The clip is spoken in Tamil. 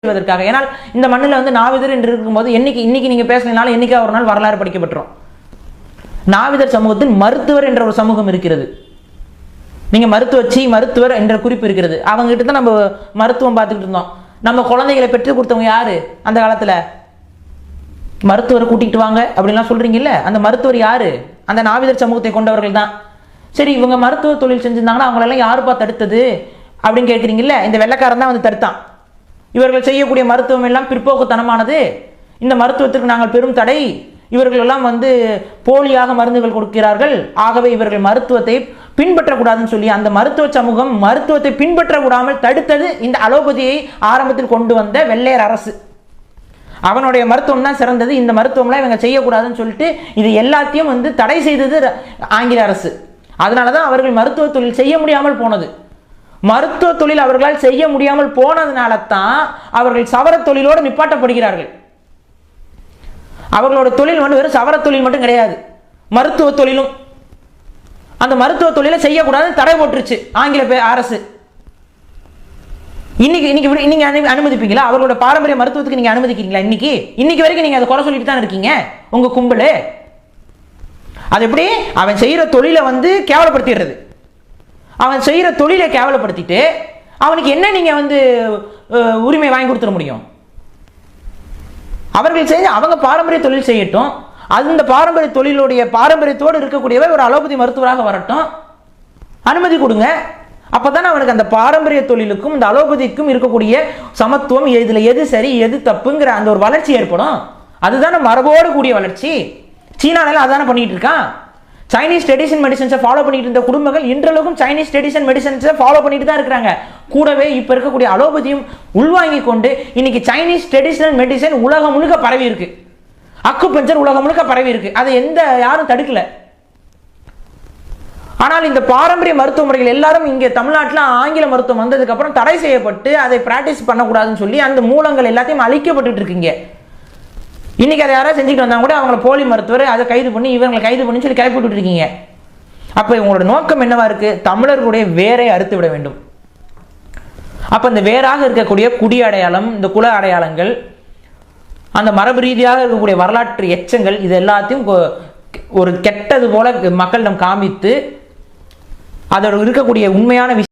செய்வதற்காக. ஏனால் இந்த மண்ணில் வந்து நாவிதர் என்று இருக்கும்போது இன்னைக்கு நீங்க பேசினாலும் என்னைக்கா ஒரு நாள் வரலாறு படிக்கப்பட்டுரும். நாவிதர் சமூகத்தில் மருத்துவர் என்ற ஒரு சமூகம் இருக்கிறது. நீங்க மருத்துவர் என்ற குறிப்பு இருக்கிறது. அவங்க கிட்ட தான் நம்ம மருத்துவம் பார்த்துக்கிட்டு இருந்தோம். நம்ம குழந்தைகளை பெற்று கொடுத்தவங்க யாரு? அந்த காலத்துல மருத்துவரை கூட்டிகிட்டு வாங்க அப்படின்லாம் சொல்றீங்கல்ல, அந்த மருத்துவர் யாரு? அந்த நாவிதர் சமூகத்தை கொண்டவர்கள் தான். சரி, இவங்க மருத்துவ தொழில் செஞ்சிருந்தாங்கன்னா அவங்களெல்லாம் யாருப்பா தடுத்தது அப்படின்னு கேட்குறீங்கல்ல. இந்த வெள்ளைக்காரன் தான் வந்து தடுத்தான். இவர்கள் செய்யக்கூடிய மருத்துவம் எல்லாம் பிற்போக்குத்தனமானது, இந்த மருத்துவத்திற்கு நாங்கள் பெரும் தடை, இவர்கள் எல்லாம் வந்து போலியாக மருந்துகள் கொடுக்கிறார்கள், ஆகவே இவர்கள் மருத்துவத்தை பின்பற்றக்கூடாதுன்னு சொல்லி அந்த மருத்துவ சமூகம் மருத்துவத்தை பின்பற்றக்கூடாமல் தடுத்தது இந்த அலோபதியை ஆரம்பத்தில் கொண்டு வந்த வெள்ளையர் அரசு. அவனுடைய மருத்துவம் தான் சிறந்தது, இந்த மருத்துவம்லாம் இவங்க செய்யக்கூடாதுன்னு சொல்லிட்டு இது எல்லாத்தையும் வந்து தடை செய்தது ஆங்கில அரசு. அதனாலதான் அவர்கள் மருத்துவ தொழில் செய்ய முடியாமல் போனது. மருத்துவ தொழில் அவர்களால் செய்ய முடியாமல் போனதுனால தான் அவர்கள் சவர தொழிலோடு நிப்பாட்டப்படுகிறார்கள். அவர்களோட தொழில் வந்து வெறும் சவர தொழில் மட்டும் கிடையாது, மருத்துவ தொழிலும். அந்த மருத்துவ தொழிலை செய்யக்கூடாதுன்னு தடை போட்டுருச்சு ஆங்கில அரசு. நீங்க அனுமதிப்பீங்களா? அவர்களோட பாரம்பரிய மருத்துவத்துக்கு நீங்க அனுமதிக்கிறீங்களா? இன்னைக்கு வரைக்கும் நீங்க அதை குறை சொல்லிட்டு தான் இருக்கீங்க உங்க கும்பல். அது எப்படி? அவன் செய்யற தொழிலை வந்து கேவலப்படுத்திடுறது. அவன் செய்யற தொழிலை கேவலப்படுத்திட்டு அவனுக்கு என்ன நீங்க வந்து உரிமை வாங்கி கொடுத்துட முடியும்? அவர்கள் செய்ய அவங்க பாரம்பரிய தொழில் செய்யட்டும். அந்த பாரம்பரிய தொழிலுடைய பாரம்பரியத்தோடு இருக்கக்கூடியவை ஒரு அலோபதி மருத்துவராக வரட்டும், அனுமதி கொடுங்க. அப்பதான் அவனுக்கு அந்த பாரம்பரிய தொழிலுக்கும் இந்த அலோபதிக்கும் இருக்கக்கூடிய சமத்துவம், இதுல எது சரி எது தப்புங்கிற அந்த ஒரு வளர்ச்சி ஏற்படும். அதுதானே மரபோடு கூடிய வளர்ச்சி. சீனால அதானே பண்ணிட்டு இருக்கான். சைனீஸ் ட்ரெடிஷன் மெடிசன்ஸை ஃபாலோ பண்ணிட்டு இருந்த குடும்பங்கள் இன்றளவுக்கும் சைனீஸ் ட்ரெடிஷன் மெடிசன்ஸை ஃபாலோ பண்ணிட்டு தான் இருக்கிறாங்க. கூடவே இப்ப இருக்கக்கூடிய அலோபதியும் உள்வாங்கி கொண்டு இன்னைக்கு சைனீஸ் ட்ரெடிஷனல் மெடிசன் உலகம் முழுக்க பரவி இருக்கு. அக்குபஞ்சர் உலகம் முழுக்க பரவி இருக்கு. அதை யாரும் தடுக்கல. ஆனால் இந்த பாரம்பரிய மருத்துவ முறைகள் எல்லாரும் இங்கே தமிழ்நாட்டில் ஆங்கில மருத்துவம் வந்ததுக்கு அப்புறம் தடை செய்யப்பட்டு அதை பிராக்டிஸ் பண்ணக்கூடாதுன்னு சொல்லி அந்த மூலங்கள் எல்லாத்தையும் அழிக்கப்பட்டு இருக்கீங்க. இன்னைக்கு அதை யாராவது செஞ்சுட்டு வந்தாங்க கூட அவங்களை போலி மருத்துவர், அதை கைது பண்ணி இவங்களை கைது பண்ணி சொல்லி கிளப்பி விட்டு இருக்கீங்க. அப்ப உங்களோட நோக்கம் என்னவா இருக்கு? தமிழர்களுடைய வேரை அறுத்து விட வேண்டும். அப்ப இந்த வேறாக இருக்கக்கூடிய குடி அடையாளம், இந்த குல அடையாளங்கள், அந்த மரபு ரீதியாக இருக்கக்கூடிய வரலாற்று எச்சங்கள், இது எல்லாத்தையும் ஒரு கெட்டது போல மக்களிடம் காமித்து அதோட இருக்கக்கூடிய உண்மையான